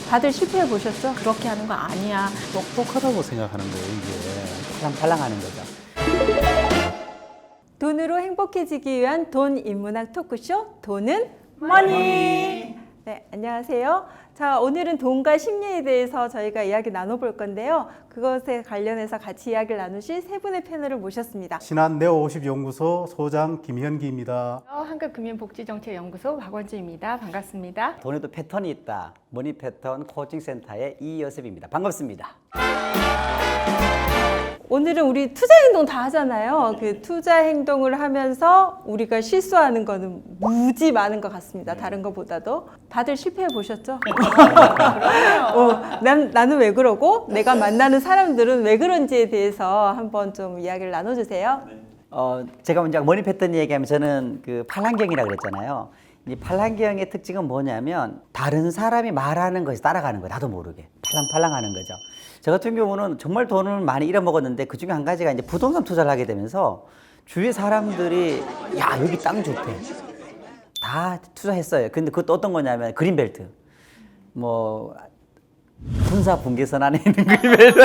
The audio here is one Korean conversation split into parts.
다들 실패해 보셨죠? 그렇게 하는 거 아니야. 똑똑하다고 생각하는 거예요, 이게. 팔랑팔랑하는 거죠. 돈으로 행복해지기 위한 돈 인문학 토크쇼 돈은 머니. 네, 안녕하세요. 자, 오늘은 돈과 심리에 대해서 저희가 이야기 나눠볼 건데요. 그것에 관련해서 같이 이야기를 나누실 세 분의 패널을 모셨습니다. 신한 네오50연구소 소장 김현기입니다. 한국금융복지정책연구소 박원주입니다. 반갑습니다. 돈에도 패턴이 있다. 머니 패턴 코칭센터의 이여섭입니다. 반갑습니다. 오늘은 우리 투자 행동 다 하잖아요. 그 투자 행동을 하면서 우리가 실수하는 거는 무지 많은 것 같습니다. 다른 것보다도. 다들 실패해 보셨죠? 나는 왜 그러고 내가 만나는 사람들은 왜 그런지에 대해서 한번 좀 이야기를 나눠주세요. 제가 먼저 머니 패턴 얘기하면 저는 그 팔랑경이라고 그랬잖아요. 이 팔랑경의 특징은 뭐냐면 다른 사람이 말하는 것에 따라가는 거예요. 나도 모르게. 팔랑팔랑 하는 거죠. 저 같은 경우는 정말 돈을 많이 잃어먹었는데 그 중에 한 가지가 이제 부동산 투자를 하게 되면서 주위 사람들이 야, 여기 땅 좋대. 다 투자했어요. 근데 그것도 어떤 거냐면 그린벨트. 뭐 군사 분계선 안에 있는 그린벨트.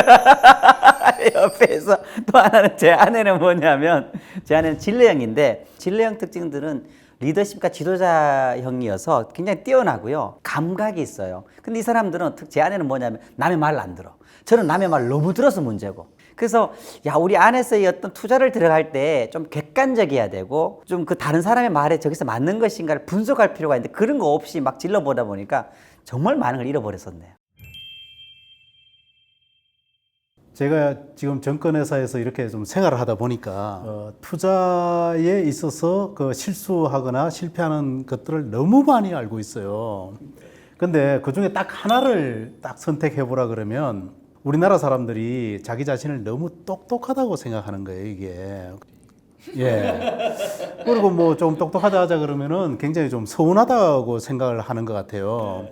옆에서 또 하나는 제 아내는 뭐냐면 제 아내는 진레형인데 진레형 특징들은 리더십과 지도자형이어서 굉장히 뛰어나고요. 감각이 있어요. 근데 이 사람들은 제 아내는 뭐냐면 남의 말을 안 들어. 저는 남의 말을 너무 들어서 문제고. 그래서 야, 우리 안에서의 어떤 투자를 들어갈 때 좀 객관적이어야 되고 좀 그 다른 사람의 말에 저기서 맞는 것인가를 분석할 필요가 있는데 그런 거 없이 막 질러보다 보니까 정말 많은 걸 잃어버렸었네요. 제가 지금 정권회사에서 이렇게 좀 생활을 하다 보니까 투자에 있어서 그 실수하거나 실패하는 것들을 너무 많이 알고 있어요. 근데 그 중에 딱 하나를 딱 선택해 보라 그러면 우리나라 사람들이 자기 자신을 너무 똑똑하다고 생각하는 거예요, 이게. 예. 그리고 뭐 좀 똑똑하다 하자 그러면은 굉장히 좀 서운하다고 생각을 하는 것 같아요.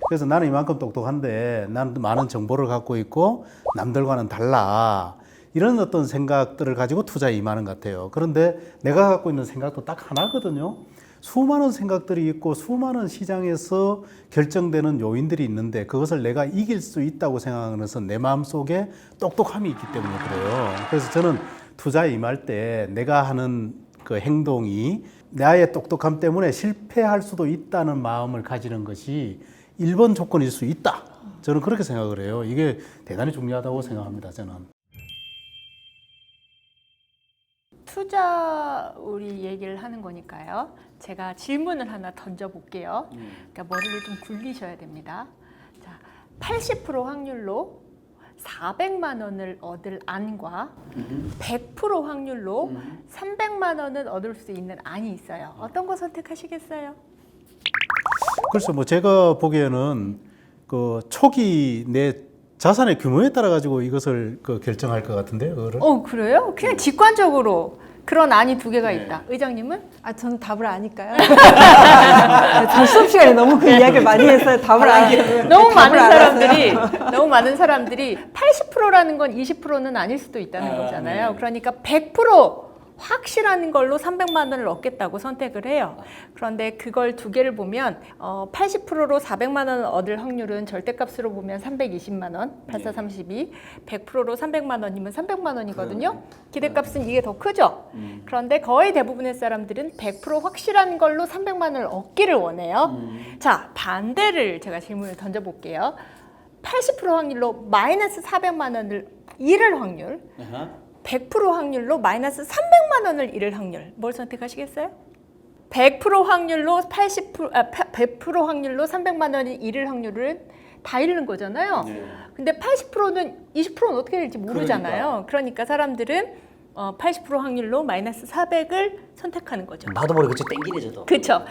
그래서 나는 이만큼 똑똑한데 나는 많은 정보를 갖고 있고 남들과는 달라. 이런 어떤 생각들을 가지고 투자에 임하는 것 같아요. 그런데 내가 갖고 있는 생각도 딱 하나거든요. 수많은 생각들이 있고 수많은 시장에서 결정되는 요인들이 있는데 그것을 내가 이길 수 있다고 생각하는 것은 내 마음속에 똑똑함이 있기 때문에 그래요. 그래서 저는 투자에 임할 때 내가 하는 그 행동이 나의 똑똑함 때문에 실패할 수도 있다는 마음을 가지는 것이 1번 조건일 수 있다. 저는 그렇게 생각을 해요. 이게 대단히 중요하다고 생각합니다, 저는. 투자 우리 얘기를 하는 거니까요. 제가 질문을 하나 던져볼게요. 그러니까 머리를 좀 굴리셔야 됩니다. 자, 80% 확률로 400만 원을 얻을 안과 100% 확률로 300만 원을 얻을 수 있는 안이 있어요. 어떤 거 선택하시겠어요? 그래서 뭐 제가 보기에는 그 초기 내 자산의 규모에 따라 가지고 이것을 그 결정할 것 같은데요, 그거를. 그래요? 그냥 직관적으로 그런 안이 두 개가 있다. 의장님은? 저는 답을 아니까요. 저 수업 시간에 너무 그 이야기를 많이 했어요. 답을 아니까요. 너무 많은 사람들이 80%라는 건 20%는 아닐 수도 있다는 거잖아요. 그러니까 100% 확실한 걸로 300만 원을 얻겠다고 선택을 해요. 그런데 그걸 두 개를 보면 80%로 400만 원을 얻을 확률은 절대값으로 보면 320만 원, 8432, 100%로 300만 원이면 300만 원이거든요. 기대값은 이게 더 크죠. 그런데 거의 대부분의 사람들은 100% 확실한 걸로 300만 원을 얻기를 원해요. 자, 반대를 제가 질문을 던져볼게요. 80% 확률로 마이너스 400만 원을 잃을 확률, 100% 확률로 마이너스 300만 원을 잃을 확률, 뭘 선택하시겠어요? 100% 확률로 100% 확률로 300만 원을 잃을 확률은 다 잃는 거잖아요. 근데 80%는 20%는 어떻게 될지 모르잖아요. 그러니까 사람들은 80% 확률로 마이너스 400을 선택하는 거죠. 나도 모르게 그쪽 땡기네 저도. 그렇죠.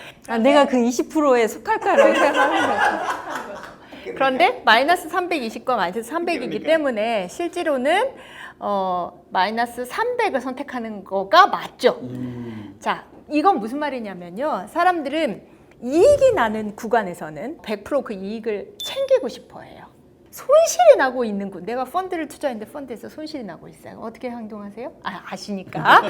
내가 그 20%에 속할까라고 생각하는 거죠. 그런데 마이너스 320과 마이너스 300이기 때문에 실제로는 마이너스 300을 선택하는 거가 맞죠. 자, 이건 무슨 말이냐면요. 사람들은 이익이 나는 구간에서는 100% 그 이익을 챙기고 싶어 해요. 손실이 나고 있는 곳, 내가 펀드를 투자했는데 펀드에서 손실이 나고 있어요. 어떻게 행동하세요? 아시니까.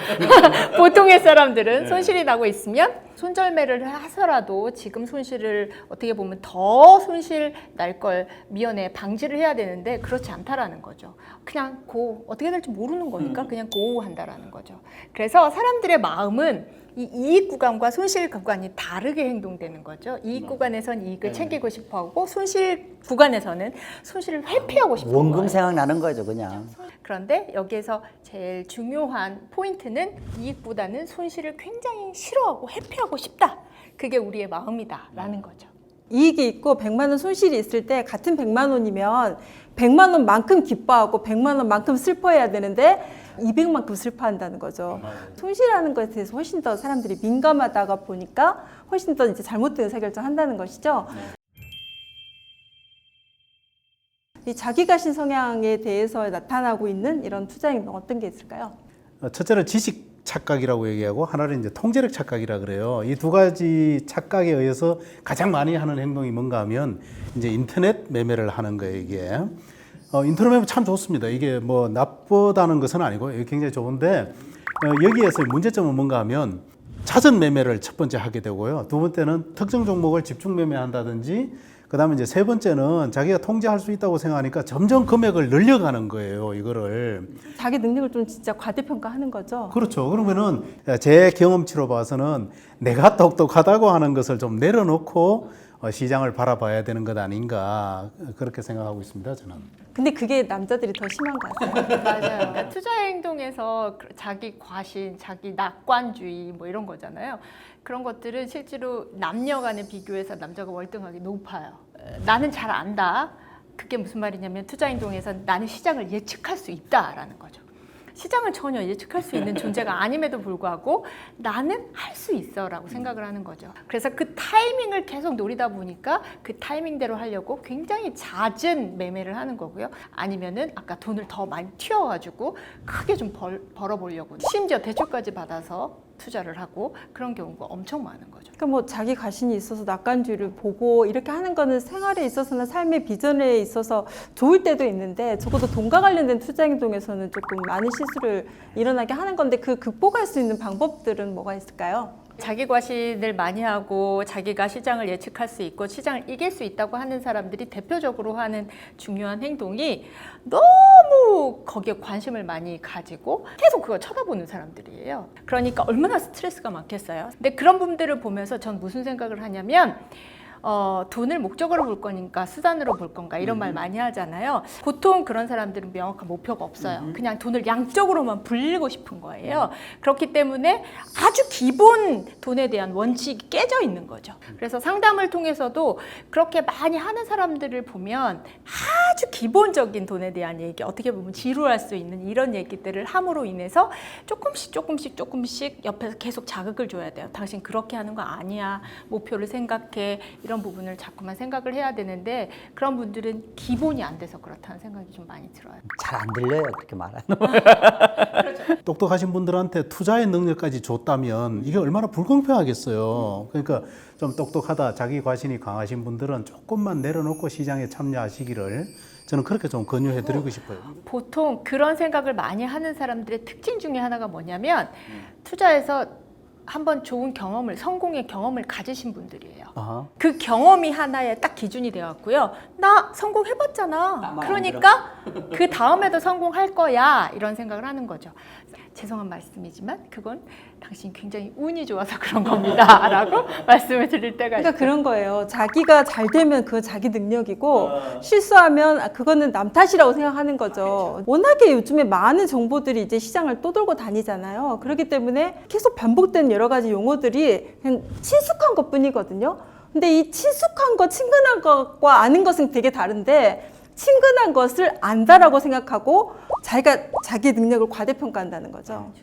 보통의 사람들은 손실이 나고 있으면 손절매를 하서라도 지금 손실을 어떻게 보면 더 손실 날 걸 미연에 방지를 해야 되는데 그렇지 않다라는 거죠. 그냥 어떻게 될지 모르는 거니까 그냥 한다라는 거죠. 그래서 사람들의 마음은 이 이익 구간과 손실 구간이 다르게 행동되는 거죠. 이익 구간에선 이익을 챙기고 싶어하고 손실 구간에서는 손실을 회피하고 싶은 원금 거예요. 생각나는 거죠, 그냥. 그런데 여기에서 제일 중요한 포인트는 이익보다는 손실을 굉장히 싫어하고 회피하고 싶다. 그게 우리의 마음이다라는 거죠. 이익이 있고 100만 원 손실이 있을 때 같은 100만 원이면 100만 원만큼 기뻐하고 100만 원만큼 슬퍼해야 되는데 200만큼 슬퍼한다는 거죠. 손실하는 것에 대해서 훨씬 더 사람들이 민감하다가 보니까 훨씬 더 이제 잘못된 의사결정한다는 것이죠. 이 자기가신 성향에 대해서 나타나고 있는 이런 투자 행동 어떤 게 있을까요? 첫째는 지식 착각이라고 얘기하고 하나는 이제 통제력 착각이라 그래요. 이 두 가지 착각에 의해서 가장 많이 하는 행동이 뭔가 하면 이제 인터넷 매매를 하는 거예요, 이게. 인터넷 매매 참 좋습니다. 이게 뭐 나쁘다는 것은 아니고 굉장히 좋은데 여기에서 문제점은 뭔가 하면 자전 매매를 첫 번째 하게 되고요. 두 번째는 특정 종목을 집중 매매한다든지 그다음에 이제 세 번째는 자기가 통제할 수 있다고 생각하니까 점점 금액을 늘려가는 거예요, 이거를. 자기 능력을 좀 진짜 과대평가하는 거죠. 그렇죠. 그러면은 제 경험치로 봐서는 내가 똑똑하다고 하는 것을 좀 내려놓고 시장을 바라봐야 되는 것 아닌가 그렇게 생각하고 있습니다, 저는. 근데 그게 남자들이 더 심한 것 같아요. 맞아요. 그러니까 투자 행동에서 자기 과신, 자기 낙관주의 뭐 이런 거잖아요. 그런 것들은 실제로 남녀 간의 비교해서 남자가 월등하게 높아요. 나는 잘 안다. 그게 무슨 말이냐면 투자 행동에서 나는 시장을 예측할 수 있다라는 거죠. 시장을 전혀 예측할 수 있는 존재가 아님에도 불구하고 나는 할 수 있어라고 생각을 하는 거죠. 그래서 그 타이밍을 계속 노리다 보니까 그 타이밍대로 하려고 굉장히 잦은 매매를 하는 거고요. 아니면은 아까 돈을 더 많이 튀어가지고 크게 좀 벌어보려고 심지어 대출까지 받아서 투자를 하고 그런 경우가 엄청 많은 거죠. 그러니까 뭐 자기 가신이 있어서 낙관주의를 보고 이렇게 하는 거는 생활에 있어서나 삶의 비전에 있어서 좋을 때도 있는데 적어도 돈과 관련된 투자 행동에서는 조금 많은 실수를 일어나게 하는 건데 그 극복할 수 있는 방법들은 뭐가 있을까요? 자기 과신을 많이 하고 자기가 시장을 예측할 수 있고 시장을 이길 수 있다고 하는 사람들이 대표적으로 하는 중요한 행동이 너무 거기에 관심을 많이 가지고 계속 그걸 쳐다보는 사람들이에요. 그러니까 얼마나 스트레스가 많겠어요. 근데 그런 분들을 보면서 전 무슨 생각을 하냐면 돈을 목적으로 볼 거니까 수단으로 볼 건가 이런 말 많이 하잖아요. 보통 그런 사람들은 명확한 목표가 없어요. 그냥 돈을 양적으로만 불리고 싶은 거예요. 그렇기 때문에 아주 기본 돈에 대한 원칙이 깨져 있는 거죠. 그래서 상담을 통해서도 그렇게 많이 하는 사람들을 보면 아주 기본적인 돈에 대한 얘기, 어떻게 보면 지루할 수 있는 이런 얘기들을 함으로 인해서 조금씩 옆에서 계속 자극을 줘야 돼요. 당신 그렇게 하는 거 아니야. 목표를 생각해. 이런 부분을 자꾸만 생각을 해야 되는데 그런 분들은 기본이 안 돼서 그렇다는 생각이 좀 많이 들어요. 잘 안 들려요, 그렇게 말하는. 똑똑하신 분들한테 투자의 능력까지 줬다면 이게 얼마나 불공평하겠어요. 그러니까 좀 똑똑하다, 자기 과신이 강하신 분들은 조금만 내려놓고 시장에 참여하시기를 저는 그렇게 좀 권유해드리고 싶어요. 보통 그런 생각을 많이 하는 사람들의 특징 중에 하나가 뭐냐면 투자에서 한번 좋은 경험을, 성공의 경험을 가지신 분들이에요. 아하. 그 경험이 하나의 딱 기준이 되었고요. 나 성공해봤잖아. 그러니까 그 다음에도 성공할 거야. 이런 생각을 하는 거죠. 죄송한 말씀이지만 그건 당신 굉장히 운이 좋아서 그런 겁니다. 라고 말씀을 드릴 때가 그러니까 있어요. 그런 거예요. 자기가 잘 되면 그건 자기 능력이고 실수하면 그거는 남 탓이라고 생각하는 거죠. 워낙에 요즘에 많은 정보들이 이제 시장을 떠돌고 다니잖아요. 그렇기 때문에 계속 반복된 여러 가지 용어들이 그냥 친숙한 것뿐이거든요. 근데 이 친숙한 거, 친근한 것과 아는 것은 되게 다른데 친근한 것을 안다라고 생각하고 자기가 자기 능력을 과대평가한다는 거죠.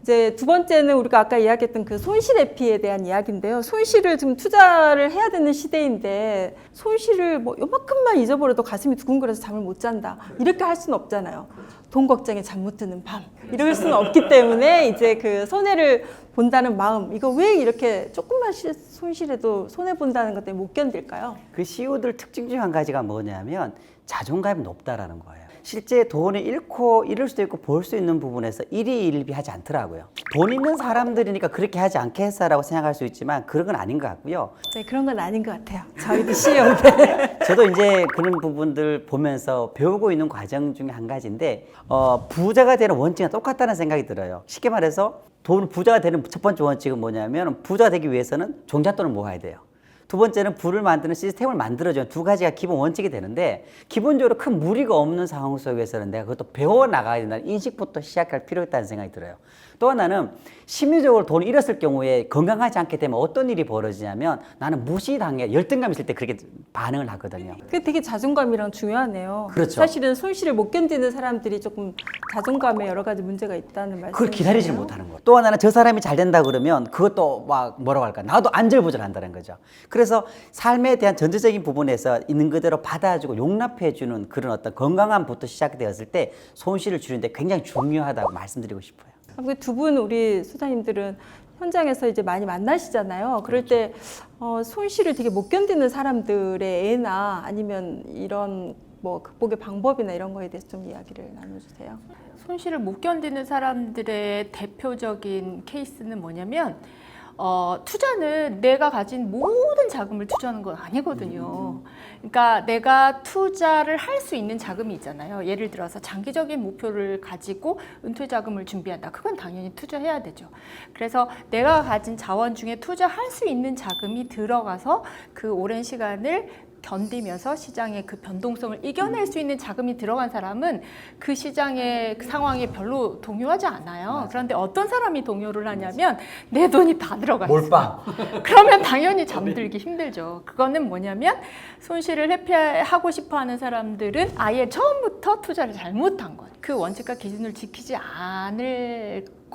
이제 두 번째는 우리가 아까 이야기했던 그 손실회피에 대한 이야기인데요. 손실을 지금 투자를 해야 되는 시대인데 손실을 뭐 요만큼만 잊어버려도 가슴이 두근거려서 잠을 못 잔다. 이렇게 할 수는 없잖아요. 돈 걱정에 잠 못 드는 밤. 이럴 수는 없기 때문에 이제 그 손해를 본다는 마음, 이거 왜 이렇게 조금만 손실해도 손해 본다는 것 때문에 못 견딜까요? 그 CEO들 특징 중 한 가지가 뭐냐면 자존감이 높다라는 거예요. 실제 돈을 잃고 잃을 수도 있고 벌 수 있는 부분에서 일희일비하지 않더라고요. 돈 있는 사람들이니까 그렇게 하지 않겠어라고 생각할 수 있지만 그런 건 아닌 것 같고요. 네, 그런 건 아닌 것 같아요. 저희도 CEO인데. 저도 이제 그런 부분들 보면서 배우고 있는 과정 중에 한 가지인데 부자가 되는 원칙은 똑같다는 생각이 들어요. 쉽게 말해서 부자가 되는 첫 번째 원칙은 뭐냐면 부자가 되기 위해서는 종잣돈을 모아야 돼요. 두 번째는 부를 만드는 시스템을 만들어줘야 두 가지가 기본 원칙이 되는데 기본적으로 큰 무리가 없는 상황 속에서는 내가 그것도 배워나가야 된다는 인식부터 시작할 필요가 있다는 생각이 들어요. 또 하나는 심리적으로 돈을 잃었을 경우에 건강하지 않게 되면 어떤 일이 벌어지냐면 나는 무시당해 열등감 있을 때 그렇게 반응을 하거든요. 그게 되게 자존감이랑 중요하네요. 그렇죠. 사실은 손실을 못 견디는 사람들이 조금 자존감에 여러 가지 문제가 있다는 말씀이시죠. 그걸 기다리지 못하는 거예요. 또 하나는 저 사람이 잘 된다 그러면 그것도 막 뭐라고 할까 나도 안절부절한다는 거죠. 그래서 삶에 대한 전체적인 부분에서 있는 그대로 받아주고 용납해주는 그런 어떤 건강함부터 시작되었을 때 손실을 줄이는데 굉장히 중요하다고 말씀드리고 싶어요. 두 분 우리 소장님들은 현장에서 이제 많이 만나시잖아요. 그럴 때 손실을 되게 못 견디는 사람들의 애나 아니면 이런 뭐 극복의 방법이나 이런 거에 대해서 좀 이야기를 나눠주세요. 손실을 못 견디는 사람들의 대표적인 케이스는 뭐냐면 투자는 내가 가진 모든 자금을 투자하는 건 아니거든요. 그러니까 내가 투자를 할 수 있는 자금이 있잖아요. 예를 들어서 장기적인 목표를 가지고 은퇴 자금을 준비한다. 그건 당연히 투자해야 되죠. 그래서 내가 가진 자원 중에 투자할 수 있는 자금이 들어가서 그 오랜 시간을 견디면서 시장의 그 변동성을 이겨낼 수 있는 자금이 들어간 사람은 그 시장의 상황에 별로 동요하지 않아요. 맞아. 그런데 어떤 사람이 동요를 하냐면 내 돈이 다 들어가 있어. 몰빵. 그러면 당연히 잠들기 힘들죠. 그거는 뭐냐면 손실을 회피하고 싶어하는 사람들은 아예 처음부터 투자를 잘못한 것. 그 원칙과 기준을 지키지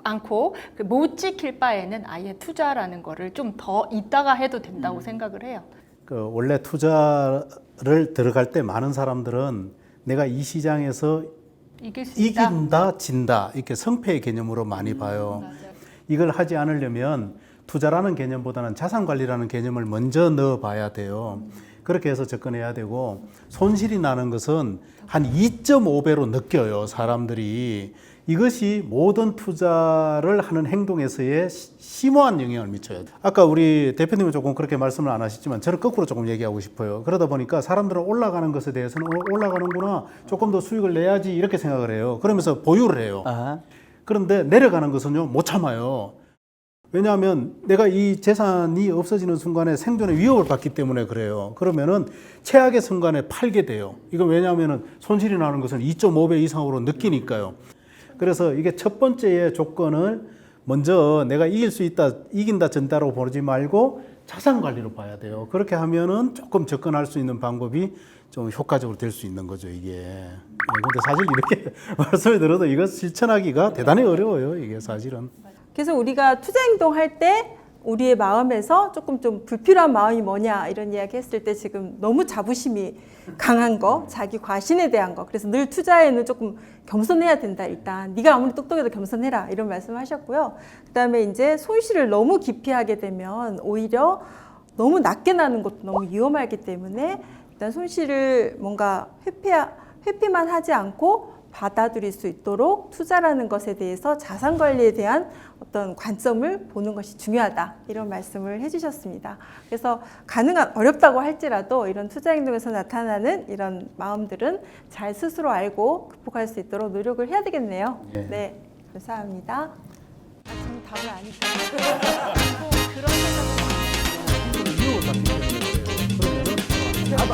않고 못 지킬 바에는 아예 투자라는 거를 좀 더 이따가 해도 된다고 생각을 해요. 원래 투자를 들어갈 때 많은 사람들은 내가 이 시장에서 이길 수 있다. 이긴다, 진다 이렇게 성패의 개념으로 많이 봐요. 맞아요. 이걸 하지 않으려면 투자라는 개념보다는 자산 관리라는 개념을 먼저 넣어 봐야 돼요. 그렇게 해서 접근해야 되고 손실이 나는 것은 한 2.5배로 느껴요, 사람들이. 이것이 모든 투자를 하는 행동에서의 심오한 영향을 미쳐요. 아까 우리 대표님은 조금 그렇게 말씀을 안 하셨지만 저는 거꾸로 조금 얘기하고 싶어요. 그러다 보니까 사람들은 올라가는 것에 대해서는 올라가는구나, 조금 더 수익을 내야지 이렇게 생각을 해요. 그러면서 보유를 해요. 그런데 내려가는 것은요, 못 참아요. 왜냐하면 내가 이 재산이 없어지는 순간에 생존의 위협을 받기 때문에 그래요. 그러면은 최악의 순간에 팔게 돼요. 이건 왜냐하면은 손실이 나는 것은 2.5배 이상으로 느끼니까요. 그래서 이게 첫 번째의 조건을 먼저 내가 이길 수 있다, 이긴다, 전다라고 보지 말고 자산 관리로 봐야 돼요. 그렇게 하면은 조금 접근할 수 있는 방법이 좀 효과적으로 될 수 있는 거죠, 이게. 근데 사실 이렇게 말씀을 들어도 이거 실천하기가 대단히 어려워요, 이게 사실은. 그래서 우리가 투자 행동할 때 우리의 마음에서 조금 좀 불필요한 마음이 뭐냐 이런 이야기 했을 때 지금 너무 자부심이 강한 거, 자기 과신에 대한 거. 그래서 늘 투자에는 조금 겸손해야 된다. 일단 네가 아무리 똑똑해도 겸손해라 이런 말씀하셨고요. 그다음에 이제 손실을 너무 깊이 하게 되면 오히려 너무 낮게 나는 것도 너무 위험하기 때문에 일단 손실을 뭔가 회피만 하지 않고 받아들일 수 있도록 투자라는 것에 대해서 자산 관리에 대한 어떤 관점을 보는 것이 중요하다 이런 말씀을 해주셨습니다. 그래서 어렵다고 할지라도 이런 투자 행동에서 나타나는 이런 마음들은 잘 스스로 알고 극복할 수 있도록 노력을 해야 되겠네요. 네, 감사합니다. 저는 답을 아니까 그런 생각은 위협을 받기 때문에 그러면은 나도